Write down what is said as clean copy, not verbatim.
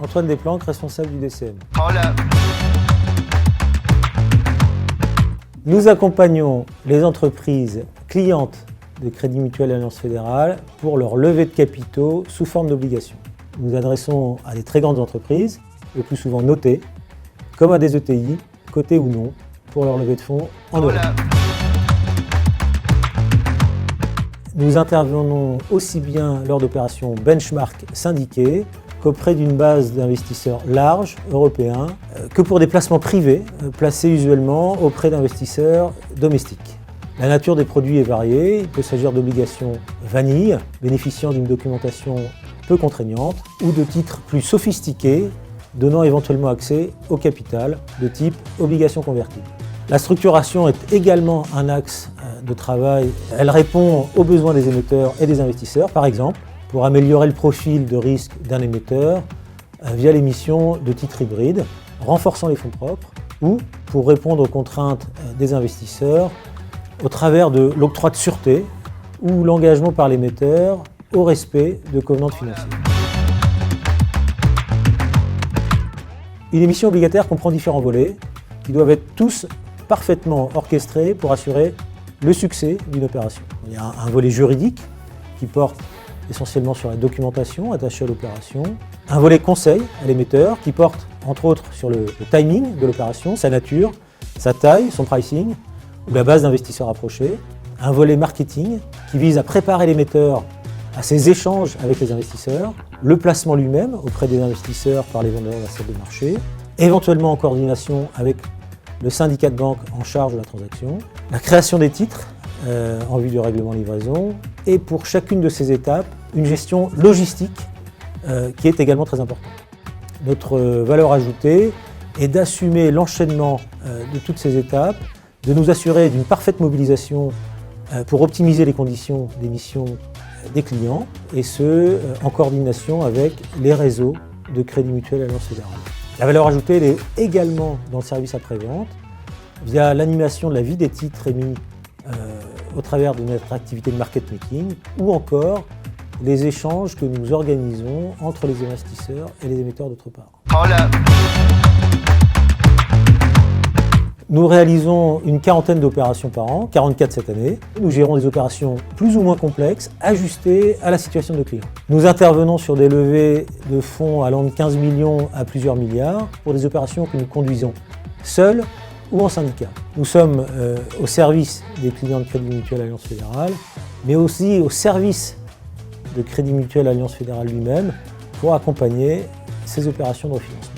Antoine Desplanques, responsable du DCM. Nous accompagnons les entreprises clientes de Crédit Mutuel Alliance Fédérale pour leur levée de capitaux sous forme d'obligations. Nous nous adressons à des très grandes entreprises, le plus souvent notées, comme à des ETI, cotées ou non, pour leur levée de fonds en euros. Nous intervenons aussi bien lors d'opérations benchmark syndiquées qu'auprès d'une base d'investisseurs large, européens, que pour des placements privés, placés usuellement auprès d'investisseurs domestiques. La nature des produits est variée, il peut s'agir d'obligations vanille, bénéficiant d'une documentation peu contraignante, ou de titres plus sophistiqués, donnant éventuellement accès au capital, de type obligations convertibles. La structuration est également un axe de travail. Elle répond aux besoins des émetteurs et des investisseurs, par exemple, pour améliorer le profil de risque d'un émetteur via l'émission de titres hybrides, renforçant les fonds propres, ou pour répondre aux contraintes des investisseurs au travers de l'octroi de sûreté ou l'engagement par l'émetteur au respect de covenants financiers. Une émission obligataire comprend différents volets qui doivent être tous parfaitement orchestrés pour assurer le succès d'une opération. Il y a un volet juridique qui porte essentiellement sur la documentation attachée à l'opération, un volet conseil à l'émetteur qui porte entre autres sur le timing de l'opération, sa nature, sa taille, son pricing ou la base d'investisseurs approchés, un volet marketing qui vise à préparer l'émetteur à ses échanges avec les investisseurs, le placement lui-même auprès des investisseurs par les vendeurs de la salle de marché, éventuellement en coordination avec le syndicat de banque en charge de la transaction, la création des titres en vue du règlement livraison, et pour chacune de ces étapes, une gestion logistique qui est également très importante. Notre valeur ajoutée est d'assumer l'enchaînement de toutes ces étapes, de nous assurer d'une parfaite mobilisation pour optimiser les conditions d'émission des clients, et ce, en coordination avec les réseaux de Crédit Mutuel Alliance Fédérale. La valeur ajoutée elle est également dans le service après-vente, via l'animation de la vie des titres émis au travers de notre activité de market making, ou encore les échanges que nous organisons entre les investisseurs et les émetteurs d'autre part. Nous réalisons une quarantaine d'opérations par an, 44 cette année. Nous gérons des opérations plus ou moins complexes, ajustées à la situation de clients. Nous intervenons sur des levées de fonds allant de 15 millions à plusieurs milliards pour des opérations que nous conduisons seuls ou en syndicat. Nous sommes au service des clients de Crédit Mutuel Alliance Fédérale, mais aussi au service de Crédit Mutuel Alliance Fédérale lui-même pour accompagner ces opérations de refinancement.